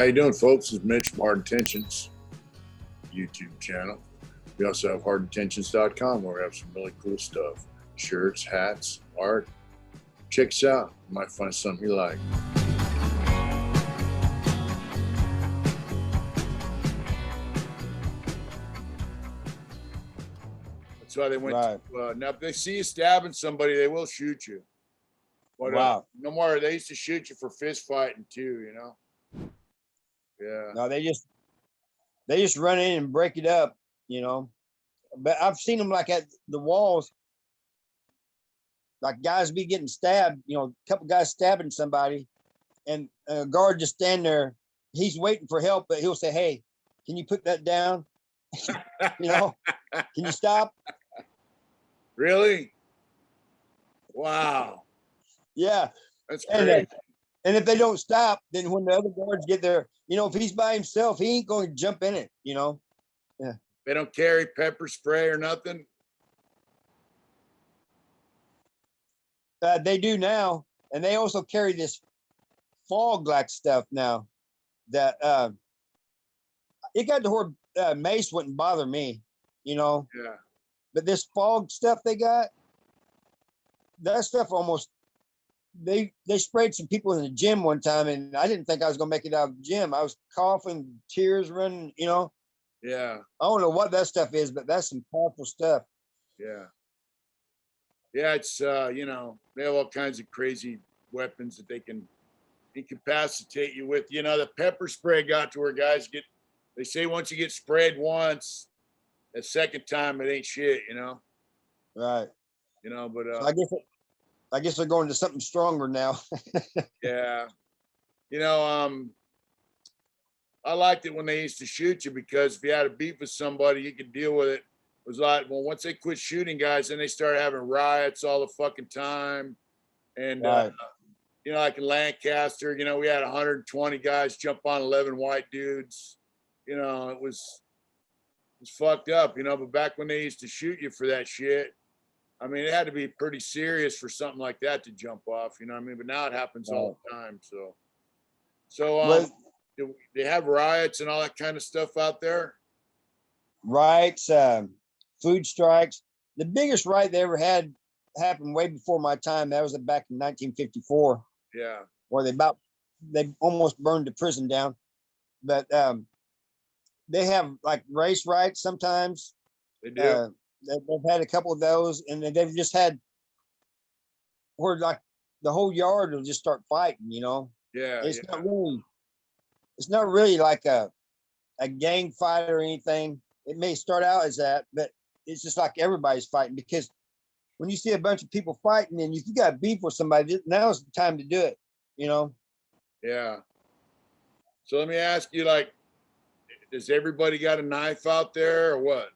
you doing, folks? This is Mitch from Hard Intentions YouTube channel. We also have HARDINTENTIONS.com where we have some really cool stuff. Shirts, hats, art. Check us out. You might find something you like. That's why they went to, now if they see you stabbing somebody, they will shoot you. But no more. They used to shoot you for fist fighting too, you know. Yeah. No, they just run in and break it up, you know. But I've seen them like at the walls, like guys be getting stabbed, you know, a couple guys stabbing somebody, and a guard just stand there. He's waiting for help, but he'll say, "Hey, can you put that down? You know, can you stop?" Really? Wow. Yeah. That's crazy. And if they don't stop, then when the other guards get there, you know, if he's by himself, he ain't going to jump in it, you know? Yeah. They don't carry pepper spray or nothing? They do now. And they also carry this fog-like stuff now that it got to where mace wouldn't bother me, you know? Yeah. But this fog stuff they got, that stuff almost, they sprayed some people in the gym one time, and I didn't think I was gonna make it out of the gym. I was coughing, tears running, you know. Yeah. I don't know what that stuff is, but that's some powerful stuff. Yeah. Yeah, it's you know, they have all kinds of crazy weapons that they can incapacitate you with. You know, the pepper spray got to where guys they say once you get sprayed once, the second time it ain't shit, you know. Right. You know, but so I guess they're going to something stronger now. Yeah. You know, I liked it when they used to shoot you, because if you had a beef with somebody, you could deal with it. It was like, well, once they quit shooting guys, then they started having riots all the fucking time. And, right. You know, like in Lancaster, you know, we had 120 guys jump on 11 white dudes. You know, it was fucked up, you know, but back when they used to shoot you for that shit, I mean, it had to be pretty serious for something like that to jump off, you know what I mean? But now it happens all the time. So do they have riots and all that kind of stuff out there? Riots, food strikes. The biggest riot they ever had happened way before my time. That was back in 1954. Yeah. Where they almost burned the prison down. But they have like race riots sometimes. They do. They've had a couple of those, and they've just had where like the whole yard will just start fighting, you know. Yeah. It's not really like a gang fight or anything. It may start out as that, but it's just like everybody's fighting, because when you see a bunch of people fighting and you got beef with somebody, now's the time to do it, you know. Yeah. So let me ask you, like, does everybody got a knife out there or what?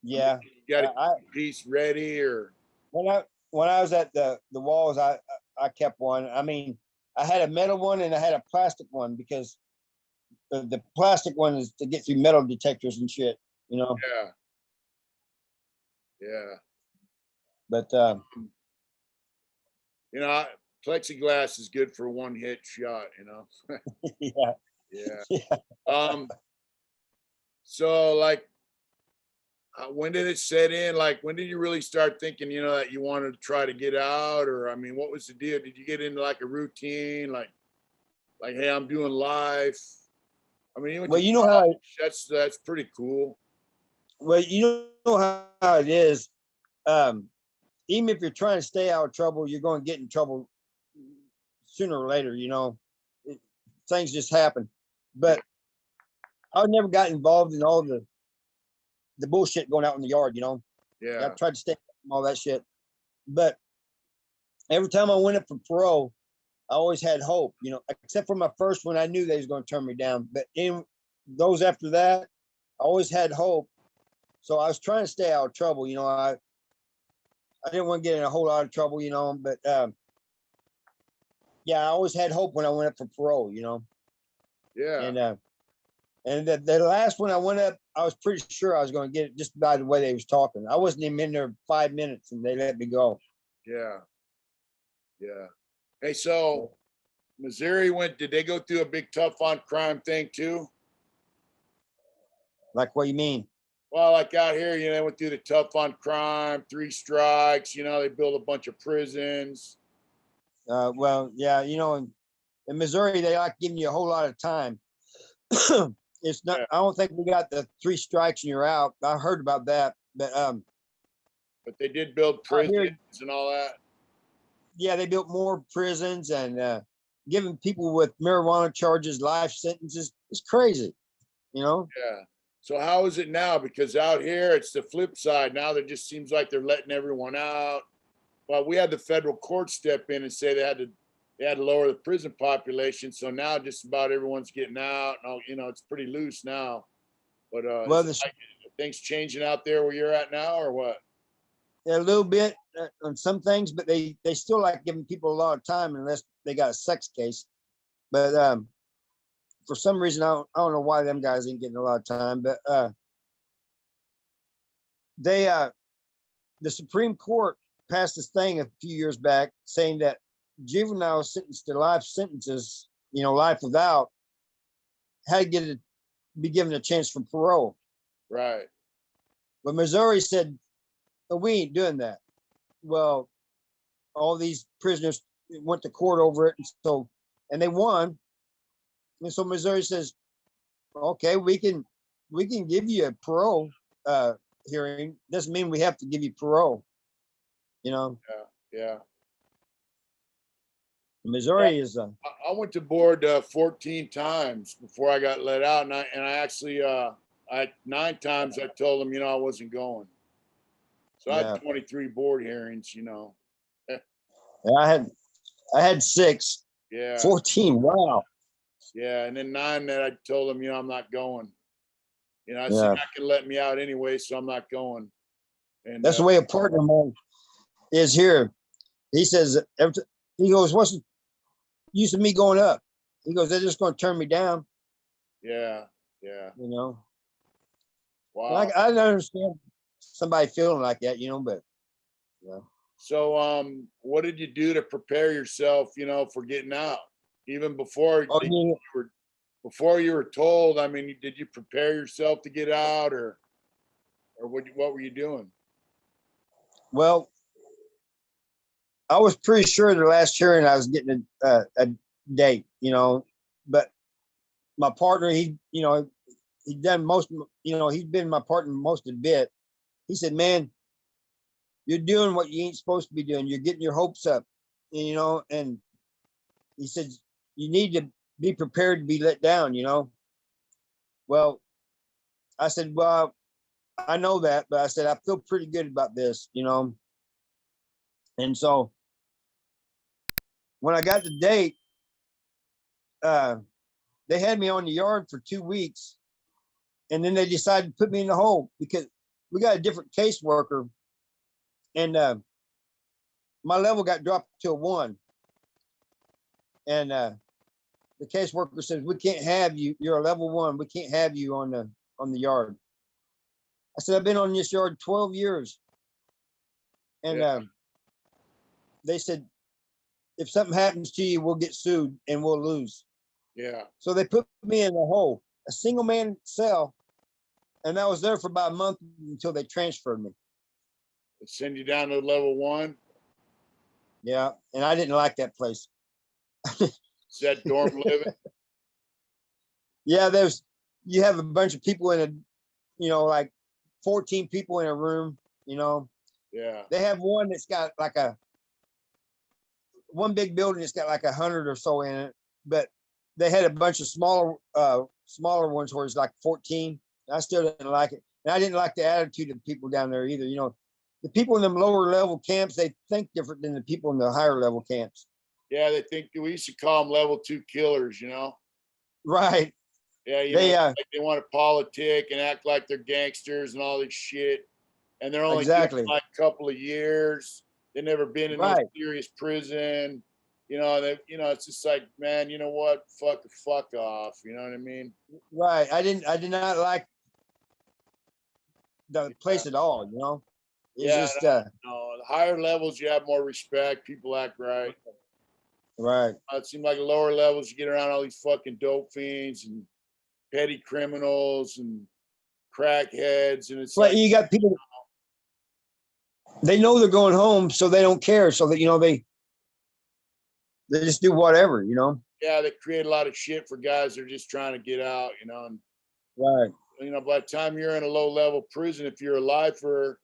Yeah, you got a piece ready, or when I was at the walls, I kept one. I mean, I had a metal one and I had a plastic one, because the plastic one is to get through metal detectors and shit, you know. Yeah. But you know, plexiglass is good for one hit shot, you know. Yeah. So like, when did it set in? Like, when did you really start thinking, you know, that you wanted to try to get out? Or, I mean, what was the deal? Did you get into like a routine? Like, hey, I'm doing life. I mean, you know how that's pretty cool. Well, you know how it is. Even if you're trying to stay out of trouble, you're going to get in trouble sooner or later, you know. Things just happen. But I never got involved in all the bullshit going out in the yard, you know. Yeah. I tried to stay from all that shit. But every time I went up for parole, I always had hope, you know, except for my first one. I knew they was going to turn me down. But in those after that, I always had hope. So I was trying to stay out of trouble, you know. I didn't want to get in a whole lot of trouble, you know, but yeah, I always had hope when I went up for parole, you know. Yeah. And the last one I went up, I was pretty sure I was going to get it just by the way they was talking. I wasn't even in there 5 minutes and they let me go. Yeah. Yeah. Hey, so Missouri did they go through a big tough on crime thing too? Like, what you mean? Well, like out here, they went through the tough on crime, 3 strikes, they built a bunch of prisons. Well, yeah, in Missouri, they like giving you a whole lot of time. It's not, Yeah. I don't think we got the 3 strikes and you're out. I heard about that, but But they did build out here, prisons and all that. yeah, they built more prisons and giving people with marijuana charges life sentences. It's crazy, you know. Yeah. So how is it now? Because out here it's the flip side. Now it just seems like they're letting everyone out. Well, we had the federal court step in and say they had to lower the prison population. So now just about everyone's getting out. And, it's pretty loose now. But Well, is it like things changing out there where you're at now, or what? a little bit on some things, but they still like giving people a lot of time unless they got a sex case. But for some reason, I don't know why them guys ain't getting a lot of time. But the Supreme Court passed this thing a few years back saying that juveniles sentenced to life sentences, life without, had to be given a chance for parole. Right. But Missouri said, "Oh, we ain't doing that." Well, all these prisoners went to court over it, and they won. And so Missouri says, "Okay, we can give you a parole hearing. Doesn't mean we have to give you parole." Yeah. Yeah. Missouri is I went to board 14 times before I got let out, and I actually 9 times I told them I wasn't going. So I yeah. had 23 board hearings. I had 6, Yeah, 14. Wow. yeah, and then 9 that I told them I'm not going. I said Yeah, you're not gonna let me out anyway, so I'm not going. And that's the way a partner of mine is here. He says, he goes, "What's the use of me going up?" He goes, "They're just going to turn me down." yeah, yeah, And I wow. understand somebody feeling like that, but yeah. So what did you do to prepare yourself, for getting out? Even before Oh, yeah. before you were told, I mean, did you prepare yourself to get out, or what were you doing? Well, I was pretty sure the last hearing I was getting a date, but my partner, he done most, he's been my partner most of the bit. He said, "Man, you're doing what you ain't supposed to be doing. You're getting your hopes up, and he said, you need to be prepared to be let down, Well, I said, "Well, I know that, but I said, I feel pretty good about this, And so when I got the date, uh, they had me on the yard for 2 weeks, and then they decided to put me in the hole because we got a different caseworker, and my level got dropped to a 1. And the caseworker says, "We can't have you. You're a level 1. We can't have you on the yard." I said, "I've been on this yard 12 years." And Yeah, they said, "If something happens to you, we'll get sued and we'll lose." yeah. So they put me in a hole, a single man cell. And I was there for about a month until they transferred me. They send you down to level 1. Yeah. And I didn't like that place. Is that dorm living? Yeah. You have a bunch of people in like 14 people in a room, Yeah, They have one that's got like one big building that's got like 100 or so in it, but they had a bunch of smaller ones where it's like 14. I still didn't like it. And I didn't like the attitude of the people down there either. The people in them lower level camps, they think different than the people in the higher level camps. yeah. They think we used to call them level 2 killers. Right. Yeah, They like they want to politic and act like they're gangsters and all this shit, and they're only doing exactly. like a couple of years. They've never been in no Right. serious prison. It's just like, man, you know what? Fuck off. You know what I mean? Right. I did not like the place at all, It's Yeah, just no. The higher levels, you have more respect. People act right. Right. It seemed like lower levels, you get around all these fucking dope fiends and petty criminals and crackheads, and it's But like, you got people, they know they're going home, so they don't care. So that, they just do whatever, yeah, they create a lot of shit for guys that are just trying to get out, and Right. by the time you're in a low level prison, if you're a lifer,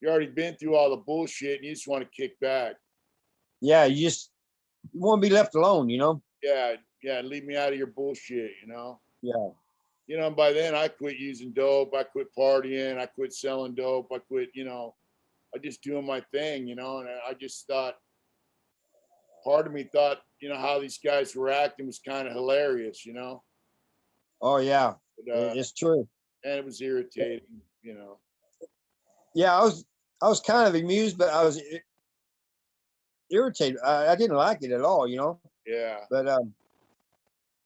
you already been through all the bullshit and you just want to kick back. Yeah. You want to be left alone, Yeah, leave me out of your bullshit, Yeah. And by then I quit using dope, I quit partying, I quit selling dope, I quit, I just doing my thing, and I just thought, part of me thought, how these guys were acting was kind of hilarious, Oh yeah. but, It's true. and it was irritating, Yeah. I was kind of amused, but I was irritated. I didn't like it at all, Yeah. but,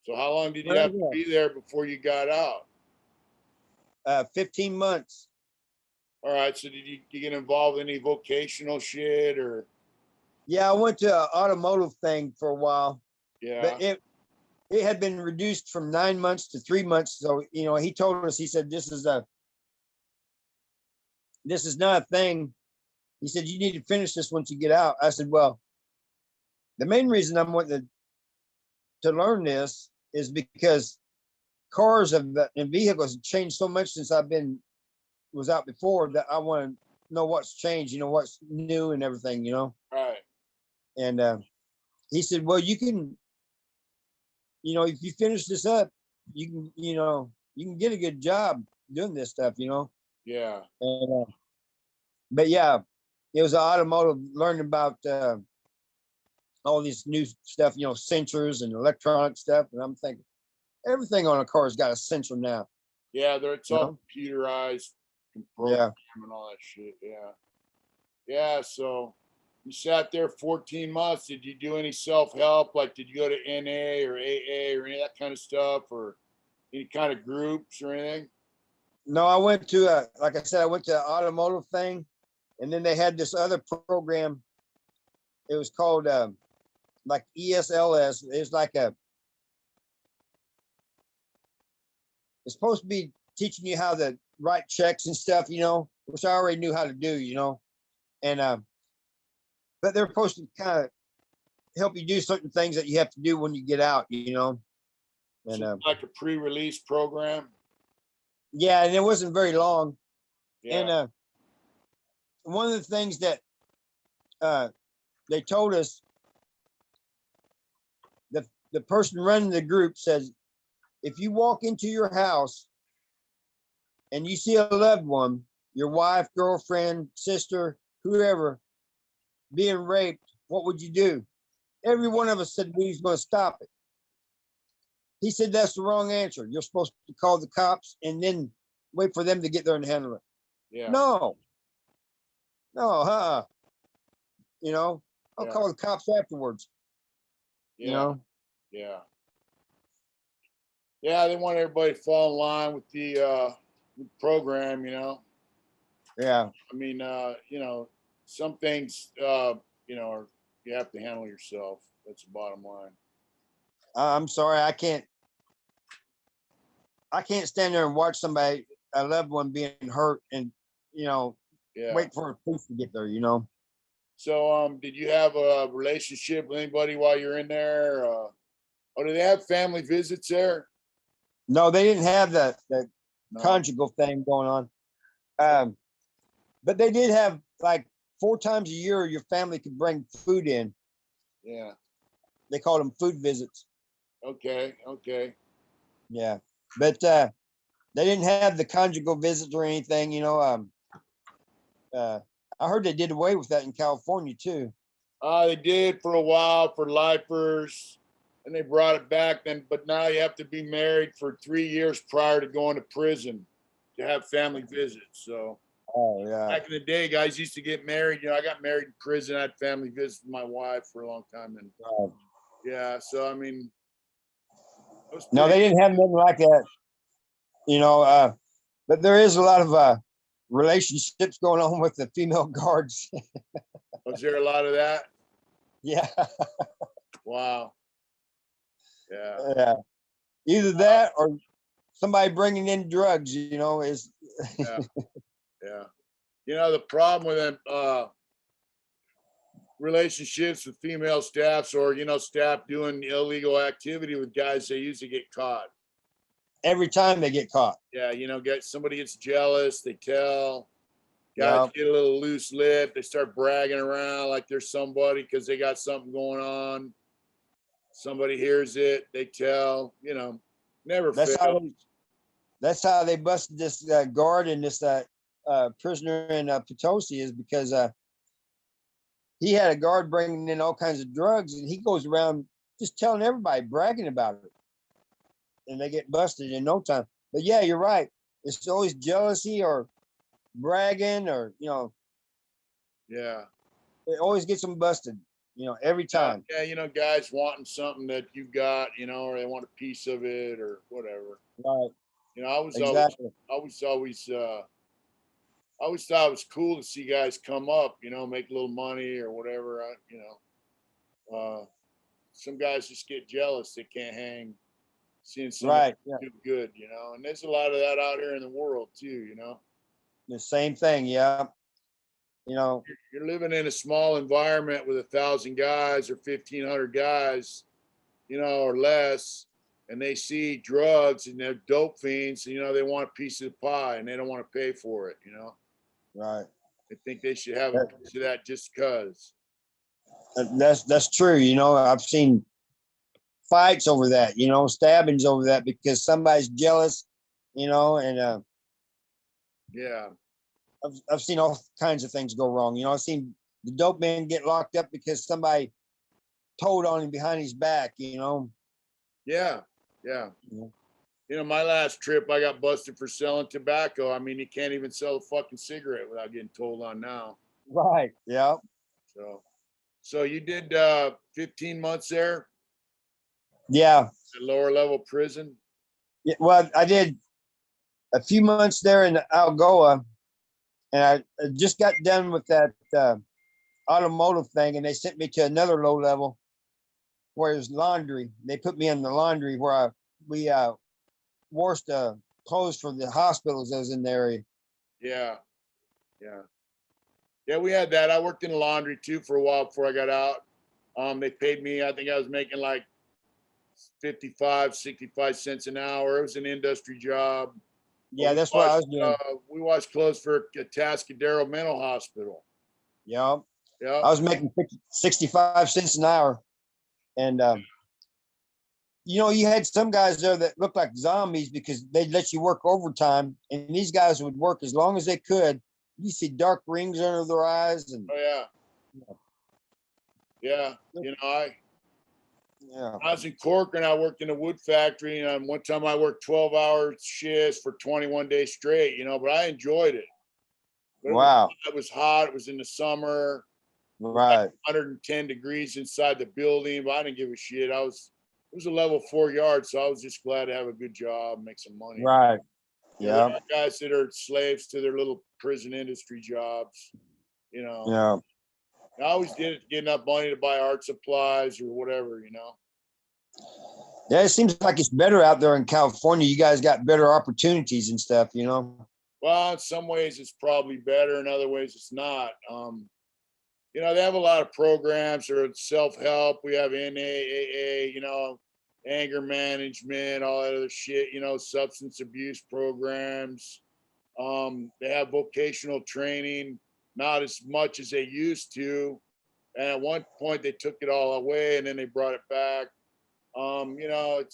So how long did you have to be there before you got out? 15 months. All right. So did you get involved in any vocational shit or? Yeah. I went to an automotive thing for a while, Yeah. but it had been reduced from 9 months to 3 months. So, he told us, he said, this is not a thing. He said, you need to finish this once you get out. I said, well, the main reason I'm wanting to learn this is because cars and vehicles have changed so much since was out before, that I want to know what's changed, what's new and everything, Right. And he said, well, you can, if you finish this up, you can, you can get a good job doing this stuff, Yeah. And, but yeah, it was automotive, learning about all this new stuff, sensors and electronic stuff. And I'm thinking, everything on a car has got a sensor now. Yeah, it's all computerized, Yeah. and all that shit. Yeah. Yeah. So you sat there 14 months. Did you do any self-help? Like, did you go to NA or AA or any of that kind of stuff, or any kind of groups or anything? No, I went to like I said, I went to an automotive thing, and then they had this other program. It was called like ESLS. It's like it's supposed to be teaching you how to write checks and stuff, which I already knew how to do, and but they're supposed to kind of help you do certain things that you have to do when you get out, and So like a pre-release program. yeah, and it wasn't very long. Yeah. And one of the things that they told us, the person running the group says, if you walk into your house and you see a loved one, your wife, girlfriend, sister, whoever, being raped, what would you do? Every one of us said we was going to stop it. He said, that's the wrong answer. You're supposed to call the cops and then wait for them to get there and handle it. Yeah. No, I'll call the cops afterwards. Yeah. Yeah. Yeah, they want everybody to fall in line with the program, Yeah. I mean, some things, you have to handle yourself. That's the bottom line. I'm sorry, I can't stand there and watch somebody, a loved one, being hurt, and wait for a police to get there. So, did you have a relationship with anybody while you're in there? Do they have family visits there? No, they didn't have the No. conjugal thing going on. But they did have, like, 4 times a year your family could bring food in. Yeah. They called them food visits. Okay. Yeah. But they didn't have the conjugal visits or anything, I heard they did away with that in California too. They did for a while for lifers, and they brought it back then. But now you have to be married for 3 years prior to going to prison to have family visits. So, Yeah. back in the day, guys used to get married. I got married in prison. I had family visits with my wife for a long time, and yeah. So I mean, no, they didn't have nothing like that. But there is a lot of relationships going on with the female guards. Was there a lot of that? Yeah. Wow. Yeah. Yeah, either that or somebody bringing in drugs. You know, is Yeah. Yeah. You know, the problem with them relationships with female staffs, or, you know, staff doing illegal activity with guys, they usually get caught. every time they get caught. Yeah, you know, somebody gets jealous, they tell. Guys Yeah, get a little loose lip, they start bragging around like they're somebody because they got something going on. Somebody hears it, they tell, you know, never that's fails. how they. That's how they busted this guard and this prisoner in Potosi, is because he had a guard bringing in all kinds of drugs, and he goes around just telling everybody, bragging about it, and they get busted in no time. But yeah, you're right. It's always jealousy or bragging, or Yeah. it always gets them busted. Every time. Yeah, you know, guys wanting something that you got, you know, or they want a piece of it or whatever. Right. You know, I was Exactly. always thought it was cool to see guys come up, you know, make a little money or whatever. Some guys just get jealous; they can't hang seeing somebody Right. Yeah. do good, you know. And there's a lot of that out here in the world too, you know. The same thing. Yeah. You know. You're living in a small environment with 1,000 guys or 1,500 guys, you know, or less, and they see drugs and they're dope fiends, you know, they want a piece of the pie and they don't want to pay for it, you know. Right. They think they should have a piece of that just because. That's true. I've seen fights over that. Stabbings over that because somebody's jealous. And Yeah. I've seen all kinds of things go wrong. I've seen the dope man get locked up because somebody told on him behind his back. Yeah. Yeah. Yeah. You know, my last trip, I got busted for selling tobacco. I mean, you can't even sell a fucking cigarette without getting told on now. Right. Yeah. So you did 15 months there Yeah. at lower level prison. Yeah. Well, I did a few months there in Algoa, and I just got done with that automotive thing, and they sent me to another low level where it was laundry. They put me in the laundry where we washed clothes for the hospitals that was in the area. Yeah. Yeah. Yeah, we had that. I worked in the laundry too for a while before I got out. They paid me, I think I was making like 55, 65 cents an hour. It was an industry job. Yeah, that's what I was doing. We washed clothes for Atascadero Mental Hospital. Yeah. Yeah. I was making 65 cents an hour. And, you had some guys there that looked like zombies because they'd let you work overtime. And these guys would work as long as they could. You see dark rings under their eyes. And Oh, yeah. Yeah. You know, yeah. I was in Corcoran. I worked in a wood factory. And one time I worked 12-hour shifts for 21 days straight, you know, but I enjoyed it. But Wow. it was hot. It was in the summer. Right. 110 degrees inside the building, but I didn't give a shit. It was a level 4 yard, so I was just glad to have a good job, make some money. Right. You know, there Yeah. are guys that are slaves to their little prison industry jobs, you know. Yeah. I always did it to get enough money to buy art supplies or whatever, you know. Yeah, it seems like it's better out there in California. You guys got better opportunities and stuff, Well, in some ways it's probably better, in other ways it's not. You know, they have a lot of programs or self-help. We have NAAA, you know, anger management, all that other shit, you know, substance abuse programs. They have vocational training, not as much as they used to. And at one point they took it all away and then they brought it back. You know,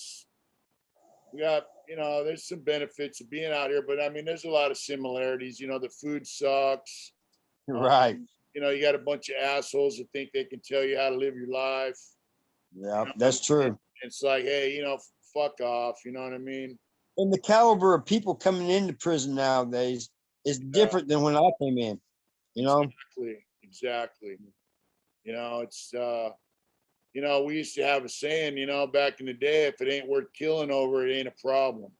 we got, you know, there's some benefits of being out here, but I mean, there's a lot of similarities. You know, the food sucks. Right. You know, you got a bunch of assholes that think they can tell you how to live your life. Yeah, You know, that's true. it's like, hey, you know, fuck off. You know what I mean? And the caliber of people coming into prison nowadays is different than when I came in, Exactly. You know, it's you know, we used to have a saying, you know, back in the day, if it ain't worth killing over, it ain't a problem.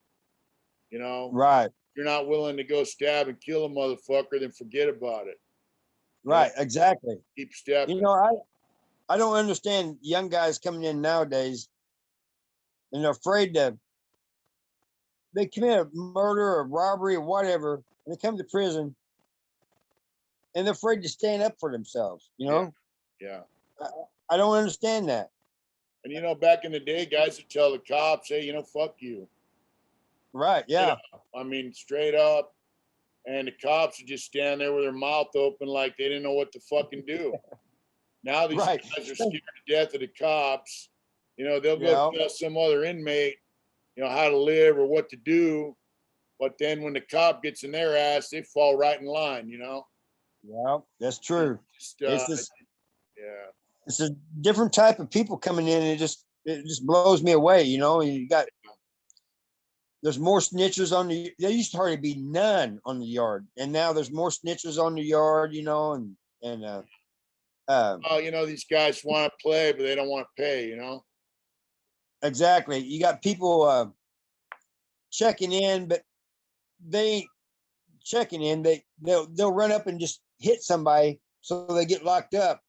You know, Right. you're not willing to go stab and kill a motherfucker, then forget about it. You know, Right. Exactly. keep stepping. I don't understand young guys coming in nowadays and they're afraid to, they commit a murder or robbery or whatever, and they come to prison and they're afraid to stand up for themselves, you Yeah. know? Yeah. I don't understand that. And back in the day, guys would tell the cops, "Hey, fuck you." Right. Yeah. I mean, straight up. And the cops would just stand there with their mouth open like they didn't know what to fucking do. Now these Right. guys are scared to death of the cops. They'll go Yeah. tell some other inmate, how to live or what to do. But then when the cop gets in their ass, they fall right in line, Yeah. That's true. Just, It's this, yeah. it's a different type of people coming in. It just blows me away. You got, there's more snitchers on there used to hardly be none on the yard. And now there's more snitchers on the yard, Oh, these guys want to play, but they don't want to pay, exactly. You got people checking in, but they ain't checking in. They'll run up and just hit somebody so they get locked up,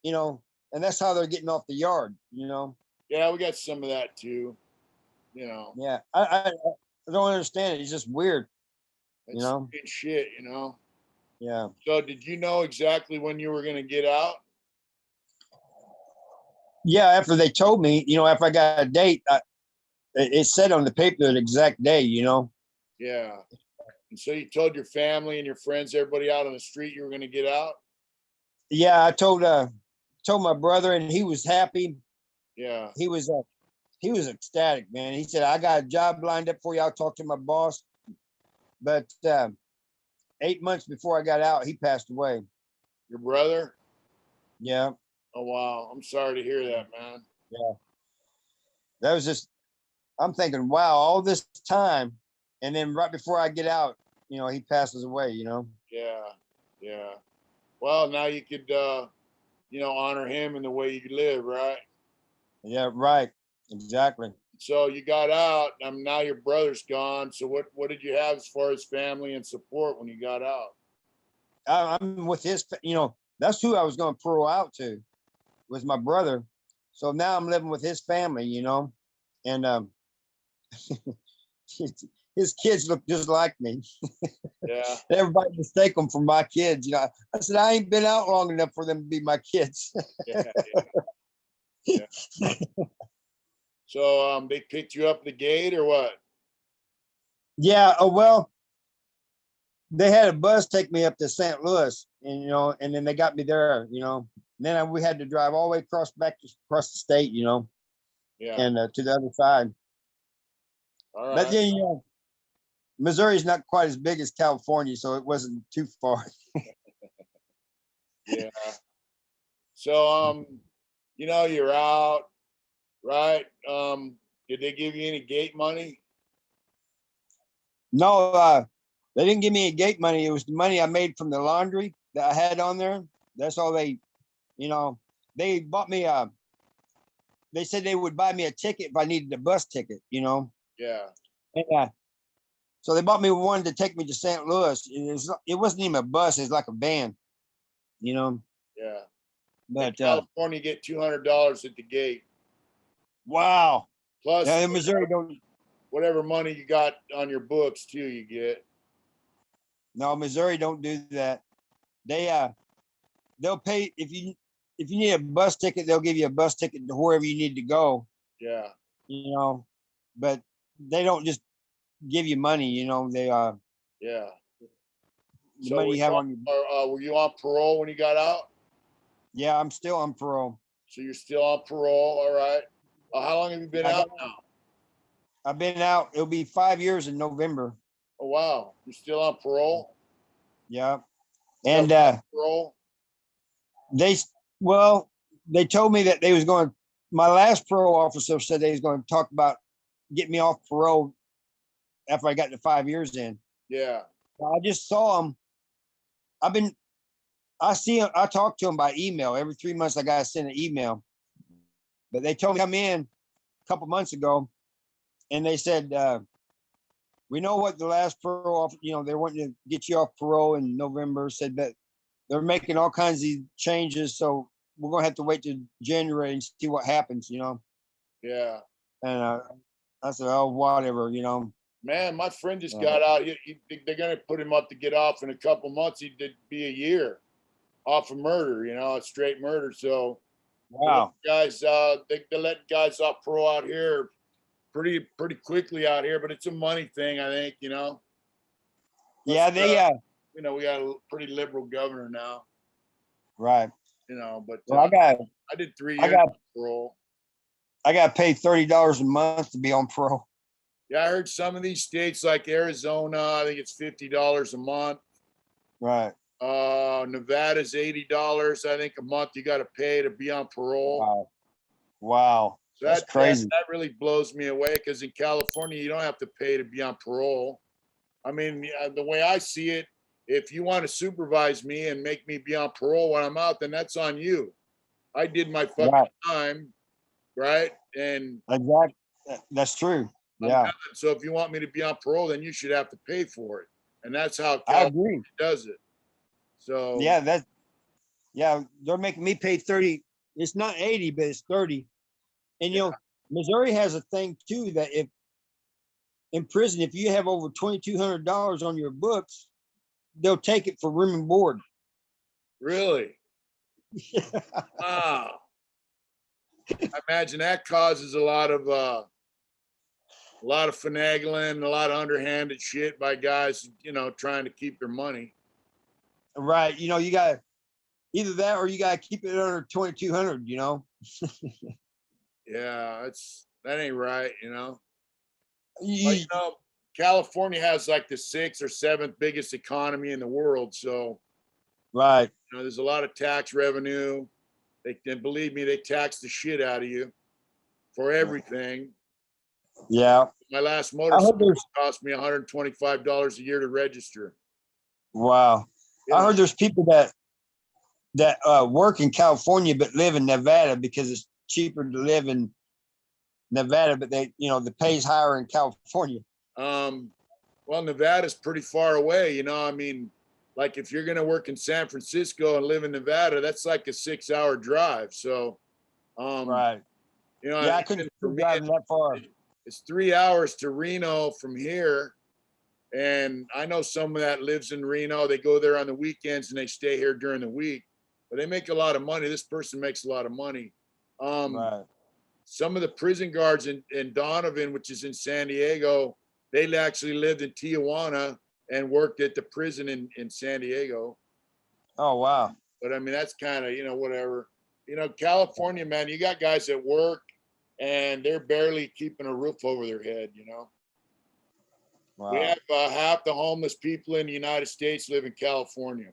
and that's how they're getting off the yard. Yeah, we got some of that too, Yeah. I don't understand it. It's just weird, It's shit, Yeah. So did you know exactly when you were going to get out? Yeah. After they told me, after I got a date, it said on the paper the exact day, Yeah. And so you told your family and your friends, everybody out on the street, you were going to get out? Yeah. I told my brother, and he was happy. Yeah. He was ecstatic, man. He said, "I got a job lined up for you. I'll talk to my boss." But 8 months before I got out, he passed away. Your brother? Yeah. Oh, wow. I'm sorry to hear that, man. Yeah. That was just, I'm thinking, wow, all this time. And then right before I get out, he passes away, Yeah. Yeah. Well, now you could, honor him in the way you live, right? Yeah, right. Exactly. So you got out. Now your brother's gone. So what did you have as far as family and support when you got out? I'm with that's who I was going to parole out to, was my brother. So now I'm living with his family, and his kids look just like me. Yeah. Everybody mistake them for my kids. I said, I ain't been out long enough for them to be my kids. Yeah. Yeah. Yeah. So they picked you up at the gate or what? Yeah. Oh, well, they had a bus take me up to St. Louis, and then they got me there, and then we had to drive all the way across the state, Yeah. and to the other side. All right. But then, Missouri's not quite as big as California, so it wasn't too far. Yeah. So you're out, right? Did they give you any gate money? No, they didn't give me any gate money. It was the money I made from the laundry that I had on there. That's all they bought me they said they would buy me a ticket if I needed a bus ticket, Yeah. And, so they bought me one to take me to St. Louis. It wasn't even a bus, it's like a van, Yeah. In but California, you get $200 at the gate. wow. Plus Yeah, in Missouri don't. whatever money you got on your books too, you get. No, Missouri don't do that. They'll pay if you need a bus ticket, they'll give you a bus ticket to wherever you need to go, Yeah. but they don't just give you money, they Yeah. the So money you have on your. were you on parole when you got out? Yeah, I'm still on parole. So you're still on parole, all right. How long have you been out now? I've been out. It'll be 5 years in November. Oh wow, you're still on parole? Yeah, You and got parole? they well, they told me that they was going. My last parole officer said they was going to talk about getting me off parole after I got the 5 years in. Yeah. I just saw him. I see him. I talk to him by email every 3 months. I got to send an email, but they told me to come in a couple months ago, and they said, we know what the last parole, they're wanting to get you off parole in November, said that they're making all kinds of changes. So we're gonna have to wait till January and see what happens, Yeah. And I said, oh, whatever, Man, my friend just Yeah. got out. They're going to put him up to get off in a couple months. He did be a year off of murder, a straight murder. So, Wow. guys, they let guys off parole out here pretty quickly out here, but it's a money thing, I think, Yeah, Plus, they we got a pretty liberal governor now, right. but Well, I did 3 I years got of parole. I got paid $30 a month to be on parole. Yeah, I heard some of these states like Arizona, I think it's $50 a month. Right. Nevada's $80, I think, a month you got to pay to be on parole. Wow. Wow. So That's crazy. That really blows me away because in California, you don't have to pay to be on parole. I mean, the way I see it, if you want to supervise me and make me be on parole when I'm out, then that's on you. I did my fucking Right. time, right? And Exactly. That's true. I'm Yeah. done. So if you want me to be on parole, then you should have to pay for it. And that's how I California agree. does it. So Yeah, they're making me pay 30. It's not 80, but it's 30. And Missouri has a thing too that if in prison, if you have over $2,200 on your books, they'll take it for room and board. really, wow. I imagine that causes a lot of finagling, a lot of underhanded shit by guys, trying to keep their money. Right. You got either that or you got to keep it under 2,200, Yeah, that ain't right, But, California has like the 6th or 7th biggest economy in the world, so Right. there's a lot of tax revenue. And believe me, they tax the shit out of you for everything. Yeah. My last I motorcycle heard there's cost me $125 a year to register. wow. I heard there's people that work in California but live in Nevada because it's cheaper to live in Nevada, but the pay's higher in California. Well, Nevada's pretty far away, I mean, like if you're gonna work in San Francisco and live in Nevada, that's like a 6-hour drive. So Right. Yeah, I couldn't be driving that far. It's 3 hours to Reno from here. And I know someone that lives in Reno. They go there on the weekends and they stay here during the week, but they make a lot of money. This person makes a lot of money. Right. Some of the prison guards in Donovan, which is in San Diego, they actually lived in Tijuana and worked at the prison in San Diego. Oh, wow. But I mean, that's kind of, whatever. California, man, you got guys that work and they're barely keeping a roof over their head, Wow. We have half the homeless people in the United States live in California.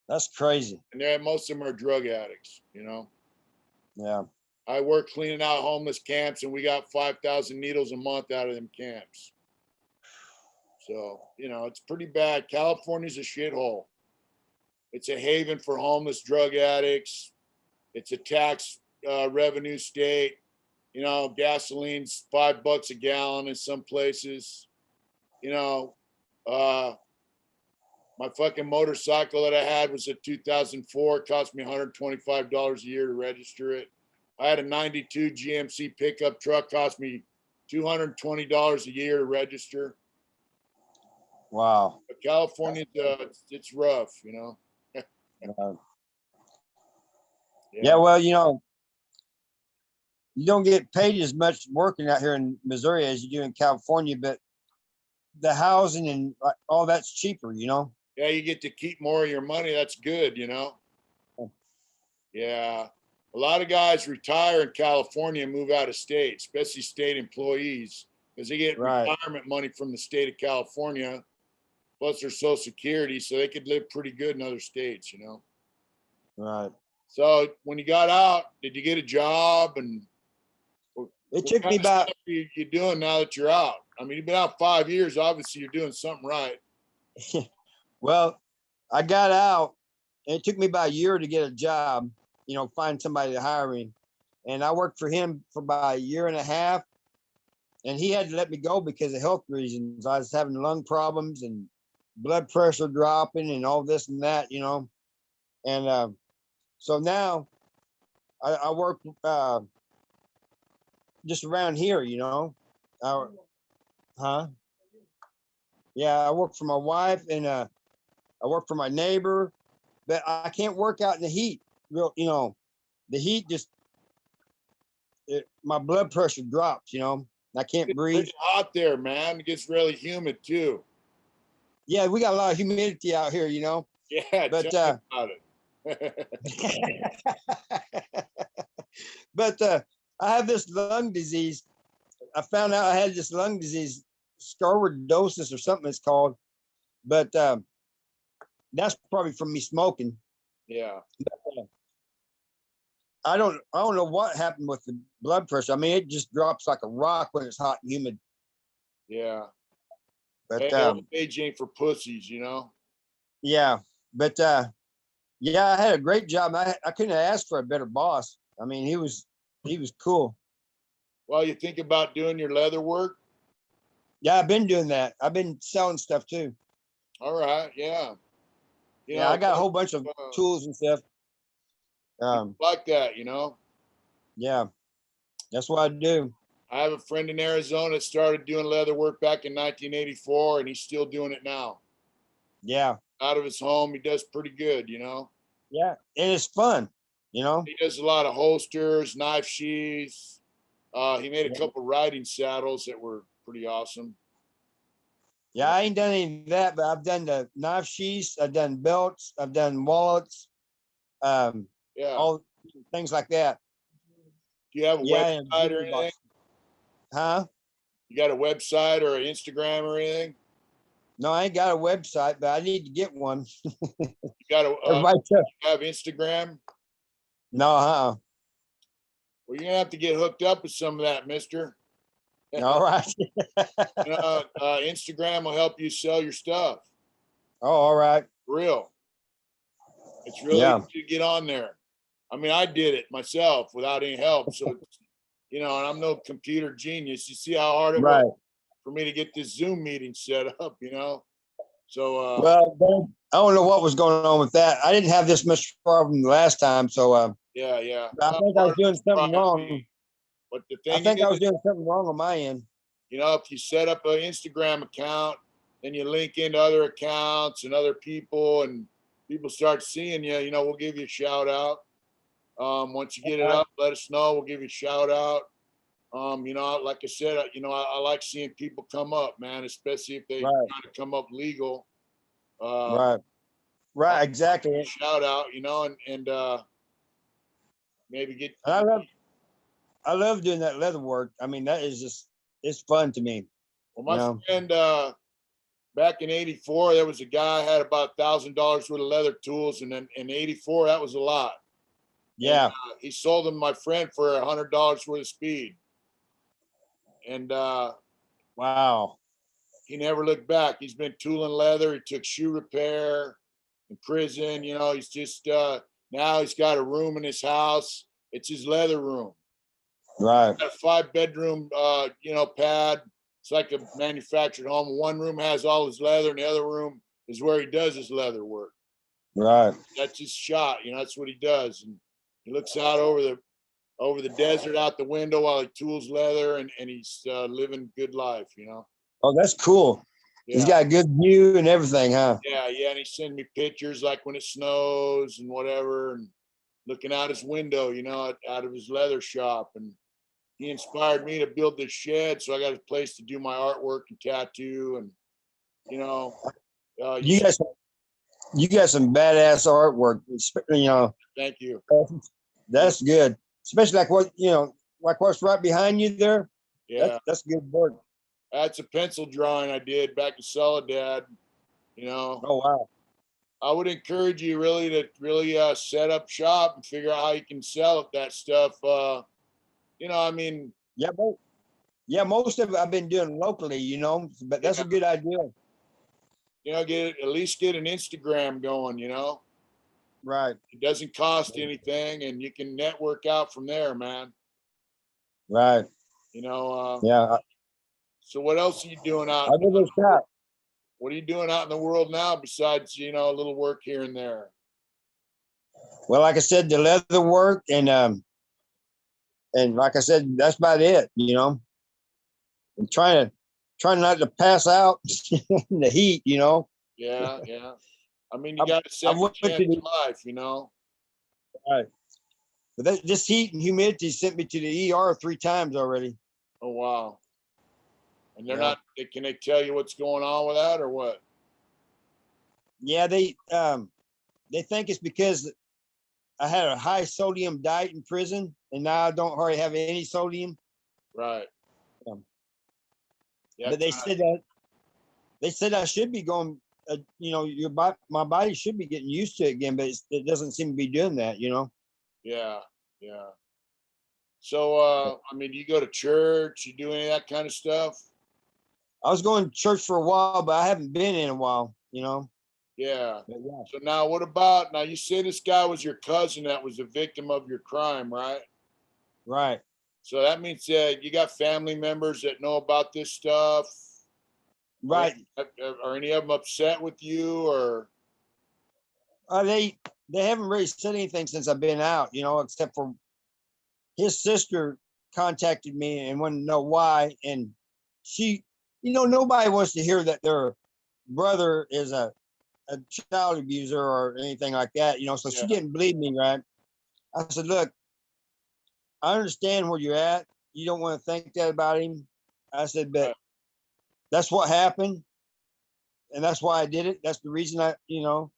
That's crazy. And most of them are drug addicts, Yeah. I work cleaning out homeless camps and we got 5,000 needles a month out of them camps. So, it's pretty bad. California's a shithole. It's a haven for homeless drug addicts. It's a tax revenue state. Gasoline's $5 a gallon in some places. My fucking motorcycle that I had was a 2004. It cost me $125 a year to register it. I had a 92 GMC pickup truck, cost me $220 a year to register. Wow. But California, it's rough, Yeah, well, you don't get paid as much working out here in Missouri as you do in California, but the housing and all that's cheaper, Yeah, you get to keep more of your money. That's good, Yeah. A lot of guys retire in California and move out of state, especially state employees, because they get retirement money from the state of California, plus their Social Security, so they could live pretty good in other states, Right. So when you got out, did you get a job? And it took me about. What are you doing now that you're out? I mean, you've been out 5 years. Obviously, you're doing something right. Well, I got out, and it took me about a year to get a job. Find somebody to hire me, and I worked for him for about a year and a half, and he had to let me go because of health reasons. I was having lung problems and blood pressure dropping and all this and that, and So now I work just around here, you know. Huh? Yeah, I work for my wife and I work for my neighbor, but I can't work out in the heat. Real, you know, the heat just my blood pressure drops, you know. I can't It's breathe. pretty hot there, man. It gets really humid too. Yeah, we got a lot of humidity out here, you know. Yeah, But tell me about it. but I have this lung disease. I found out I had this lung disease, sclerosis or something it's called. But that's probably from me smoking. Yeah. I don't know what happened with the blood pressure. I mean, it just drops like a rock when it's hot and humid. Yeah. But Hey, old age ain't for pussies, you know? yeah, but yeah, I had a great job. I couldn't have asked for a better boss. I mean, he was cool. Well, you think about doing your leather work? Yeah, I've been doing that. I've been selling stuff too. All right. Yeah. You Yeah, I know, got a whole bunch of tools and stuff. like that, you know? Yeah, that's what I do. I have a friend in Arizona that started doing leather work back in 1984, and he's still doing it now. Yeah, Out of his home, he does pretty good, you know? yeah, and it's fun, you know. He does a lot of holsters, knife sheaths. He made a Yeah. couple riding saddles that were pretty awesome. Yeah, I ain't done any of that, but I've done the knife sheaths, I've done belts, I've done wallets, Yeah. all things like that. Do you have a Yeah, and website or jewelry anything? box. Huh? You got a website or an Instagram or anything? No, I ain't got a website, but I need to get one. You got a Everybody tell. have Instagram? No, huh? Well, you're gonna have to get hooked up with some of that, mister. All right. Instagram will help you sell your stuff. Oh, all right. For real. It's really Yeah. easy to get on there. I mean, I did it myself without any help. So, you know, and I'm no computer genius. You see how hard it Right. was for me to get this Zoom meeting set up, you know? So, Well, I don't know what was going on with that. I didn't have this much problem the last time, so yeah, yeah. I think I was doing something wrong. But the I thing think I was is, doing something wrong on my end. you know, if you set up an Instagram account, then you link into other accounts and other people, and people start seeing you, you know, we'll give you a shout out. Once you get it up, let us know. We'll give you a shout out. You know, like I said, you know, I like seeing people come up, man, especially if they Right. trying to come up legal. Right. Right. Exactly. Shout out, you know, and maybe get. And I love doing that leather work. I mean, that is just it's fun to me. Well, You my know? friend, back in '84, there was a guy had about $1,000 worth of leather tools, and then in '84, that was a lot. Yeah. And, he sold them to my friend for $100 worth of speed, and Wow. he never looked back. He's been tooling leather. He took shoe repair in prison. You know, he's just now he's got a room in his house. It's his leather room. Right. Got a 5-bedroom, you know, pad. It's like a manufactured home. One room has all his leather, and the other room is where he does his leather work. Right. That's his shot. You know, that's what he does. And he looks out over the desert out the window while he tools leather, and he's living good life. You know. Oh, that's cool. Yeah. He's got a good view and everything, huh? Yeah, yeah, and he sent me pictures like when it snows and whatever, and looking out his window, you know, out of his leather shop. And he inspired me to build this shed, so I got a place to do my artwork and tattoo, and you know, You got some badass artwork. You know, thank you. that's good. Especially like what you know, like what's right behind you there. Yeah, That's good work. that's a pencil drawing I did back in Soledad. You know, Oh wow. I would encourage you really to really set up shop and figure out how you can sell that stuff. You know, I mean, Yeah, most of it I've been doing locally, you know, but that's yeah, a good idea. you know, at least get an Instagram going. You know. Right. It doesn't cost anything, and you can network out from there, man. Right. You know. Yeah. So what else are you doing out? I give it a shot. What are you doing out in the world now besides, you know, a little work here and there? Well, like I said, the leather work and like I said, that's about it, you know. I'm trying not to pass out in the heat, you know. Yeah, yeah. I mean, you I, got a I second went to chance the in life, you know? but this heat and humidity sent me to the ER 3 times already. Oh, wow. And they're Yeah. not, can they tell you what's going on with that or what? Yeah, they think it's because I had a high sodium diet in prison and now I don't hardly have any sodium. Right. Um, Yeah, but they said I should be going you know, my body should be getting used to it again, but it doesn't seem to be doing that, you know. yeah, yeah. So, I mean, do you go to church? You do any of that kind of stuff? I was going to church for a while, but I haven't been in a while, you know. Yeah. But yeah. So now what about, now you say this guy was your cousin that was a victim of your crime, right? Right. So that means that you got family members that know about this stuff. Are, Right. are any of them upset with you or? They haven't really said anything since I've been out, you know, except for his sister contacted me and wanted to know why. And she, you know, nobody wants to hear that their brother is a child abuser or anything like that, you know. So Yeah, she didn't believe me, right? I said, look, I understand where you're at. You don't want to think that about him. I said, but right. that's what happened. And that's why I did it. That's the reason you know,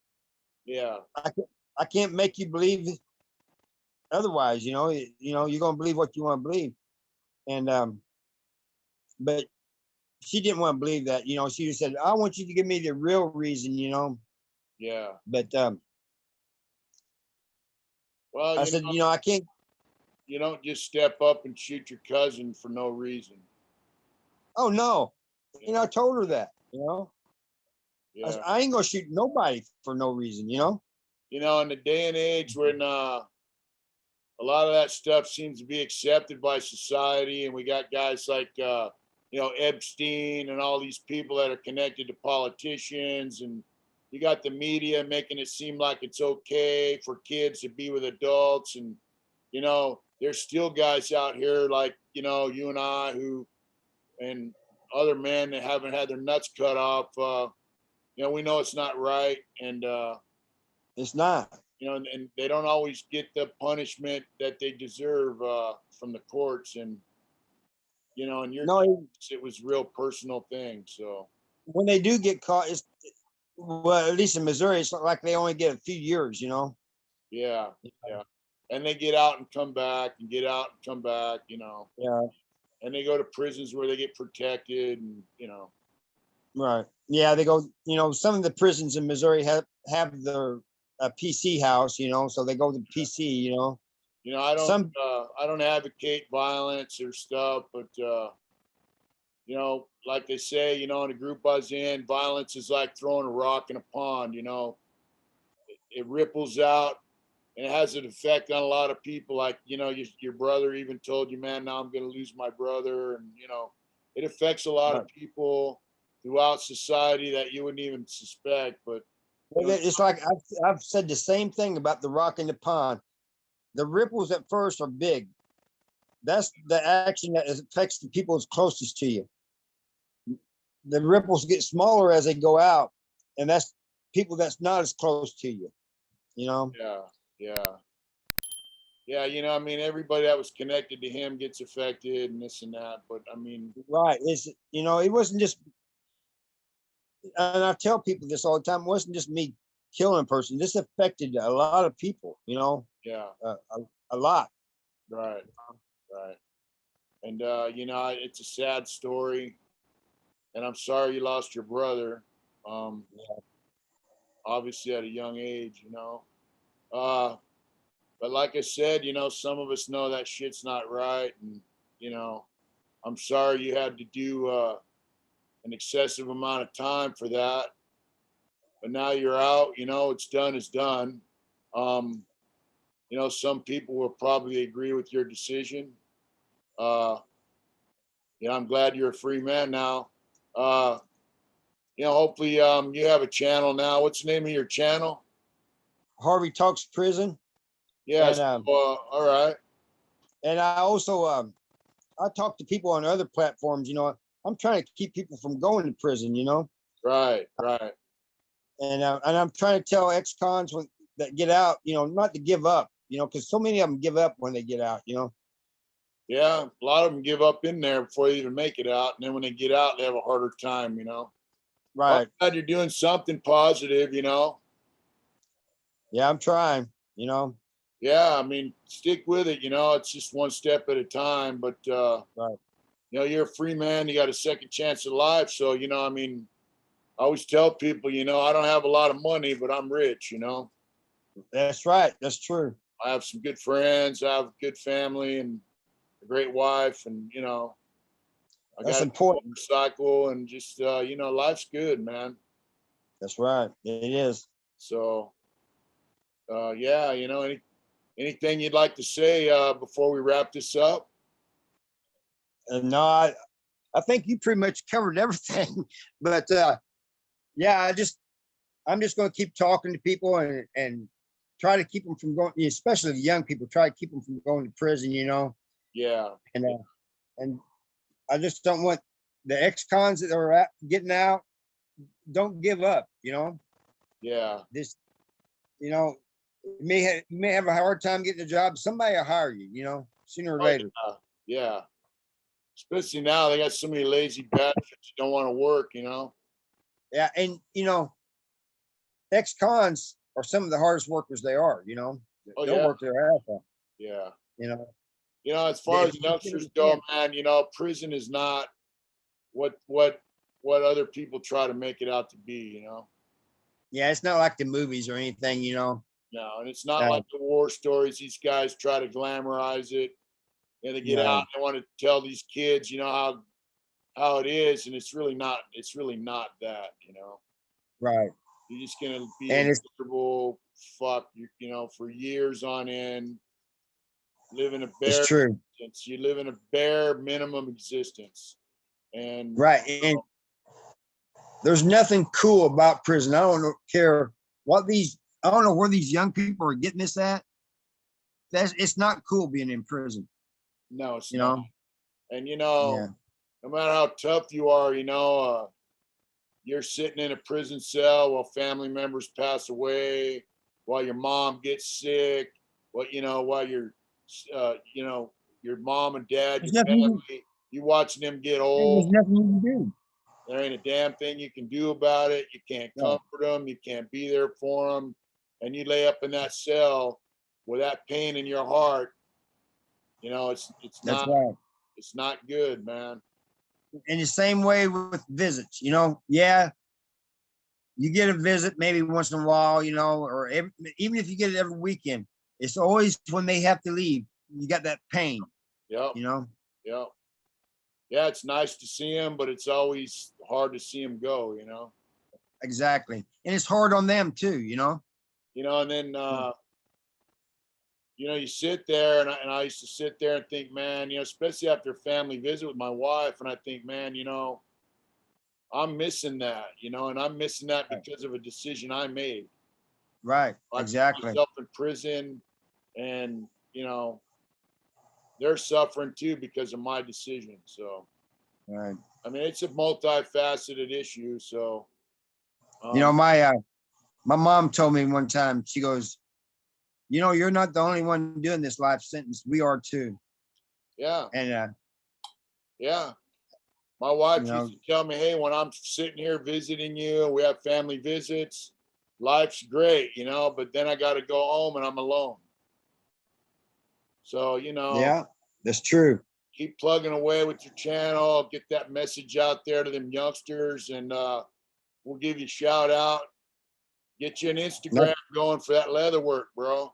Yeah, I, I can't make you believe otherwise, you know, you're going to believe what you want to believe. And, but she didn't want to believe that, you know, she just said, I want you to give me the real reason, you know, yeah. but, Well, I said, you know, I can't, you don't just step up and shoot your cousin for no reason. oh no, you know, Yeah, I told her that, you know, I yeah. said, I ain't going to shoot nobody for no reason, you know? You know, in the day and age when a lot of that stuff seems to be accepted by society, and we got guys like you know, Epstein and all these people that are connected to politicians, and you got the media making it seem like it's okay for kids to be with adults, and you know, there's still guys out here like, you know, you and I who, and other men that haven't had their nuts cut off. You know, we know it's not right, and It's not. you know, and they don't always get the punishment that they deserve from the courts. And you know, in your No, case, it was real personal thing. So when they do get caught, it's, well, at least in Missouri, it's not like they only get a few years, you know? yeah, yeah, and they get out and come back, and get out and come back. You know, Yeah. and they go to prisons where they get protected, and you know, Right. Yeah, they go, you know, some of the prisons in Missouri have their PC house, you know, so they go to PC, you know. you know, Some I don't advocate violence or stuff, but you know, like they say, you know, in a group I was in, violence is like throwing a rock in a pond. You know, it ripples out and it has an effect on a lot of people. Like, you know, your brother even told you, man, now I'm going to lose my brother. And, you know, it affects a lot of right. people throughout society that you wouldn't even suspect. But, you Well, know, it's like I've said the same thing about the rock in the pond. The ripples at first are big. That's the action that affects the people that's closest to you. The ripples get smaller as they go out, and that's people that's not as close to you, you know. yeah, yeah. Yeah, you know, I mean, everybody that was connected to him gets affected and this and that. But I mean, Right. It's, you know, it wasn't just, and I tell people this all the time, it wasn't just me killing a person. This affected a lot of people, you know, yeah, a lot. right, right. And, you know, it's a sad story. And I'm sorry you lost your brother. Um, obviously at a young age, you know. Uh, but like I said, you know, some of us know that shit's not right, and you know, I'm sorry you had to do an excessive amount of time for that. But now you're out. You know, it's done is done. Um, you know, some people will probably agree with your decision. Uh, you know, I'm glad you're a free man now. Uh, you know, hopefully you have a channel now. What's the name of your channel? Harvey Talks Prison. Yeah. And So, all right. and I also I talk to people on other platforms. I'm trying to keep people from going to prison. Right. Right. And I'm trying to tell ex-cons that get out, not to give up. Because so many of them give up when they get out. Yeah. A lot of them give up in there before they even make it out, and then when they get out, they have a harder time. Well, Right. I'm glad you're doing something positive. Yeah, I'm trying. Yeah. I mean, stick with it. It's just one step at a time. But Right. you're a free man. You got a second chance at life. So I mean, I always tell people, I don't have a lot of money, but I'm rich. That's right. That's true. I have some good friends. I have a good family and a great wife, and I That's got a important. motorcycle, and just life's good, man. That's right. It is. So yeah, anything you'd like to say before we wrap this up? And no, I think you pretty much covered everything. But yeah, I'm just going to keep talking to people and try to keep them from going, especially the young people, try to keep them from going to prison, Yeah. and I just don't want the ex-cons that are getting out, don't give up, Yeah. this, you may have a hard time getting a job. Somebody will hire you, sooner or Oh, later. yeah. Especially now, they got so many lazy bastards who don't want to work. Yeah. And, ex-cons are some of the hardest workers they are, Oh they'll yeah. work their ass off, Yeah. you know. As far If as you just youngsters understand. go, man, prison is not what other people try to make it out to be. Yeah, it's not like the movies or anything, No, and it's not Uh, like the war stories. These guys try to glamorize it, and they get out no, and they want to tell these kids, how it is, and it's really not. It's really not that. right. You're just gonna be a And it's miserable fuck, for years on end, living a it's bare true. existence. You live in a bare minimum existence, and Right. And there's nothing cool about prison. I don't care I don't know where these young people are getting this at. It's not cool being in prison, no, it's you not. know? And Yeah. no matter how tough you are, you're sitting in a prison cell while family members pass away, while your mom gets sick, while your mom and dad, There's your nothing family, you watching them get there's old. nothing you can do. There ain't a damn thing you can do about it. You can't Right. comfort them. You can't be there for them. And you lay up in that cell with that pain in your heart. It's That's not right. it's not good, man. In the same way with visits, yeah, you get a visit maybe once in a while, or even if you get it every weekend, it's always when they have to leave, you got that pain, Yep. you know? Yep. Yeah, it's nice to see him, but it's always hard to see him go. Exactly. And it's hard on them too, And then you sit there, and I used to sit there and think, man, especially after a family visit with my wife, and I think, man, I'm missing that, and I'm missing that Right. because of a decision I made. Right. I put Exactly. myself in prison, and they're suffering too because of my decision. So, Right. I mean, it's a multifaceted issue. So, My mom told me one time, she goes, you're not the only one doing this life sentence. We are too. yeah, And yeah. My wife you used know, to tell me, hey, when I'm sitting here visiting you, we have family visits, life's great, but then I got to go home and I'm alone. So, yeah, that's true. keep plugging away with your channel, get that message out there to them youngsters, and we'll give you a shout out. Get you an Instagram going for that leather work, bro.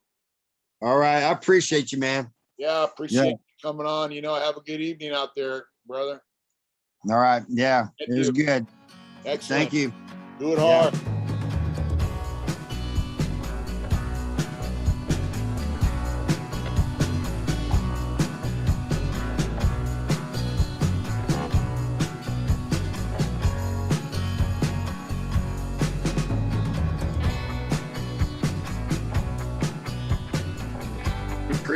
All right. I appreciate you, man. Yeah, I appreciate Yeah. you coming on. Have a good evening out there, brother. All right. Yeah. Thank It was you. good. Excellent. Thank you. Do it Yeah. hard.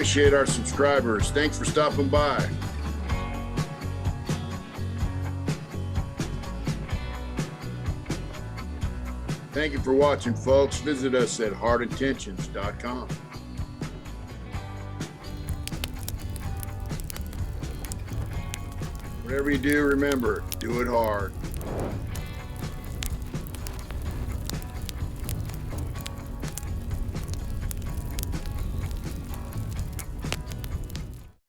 appreciate our subscribers. Thanks for stopping by. Thank you for watching, folks. Visit us at HARDINTENTIONS.com. Whatever you do, remember, do it hard.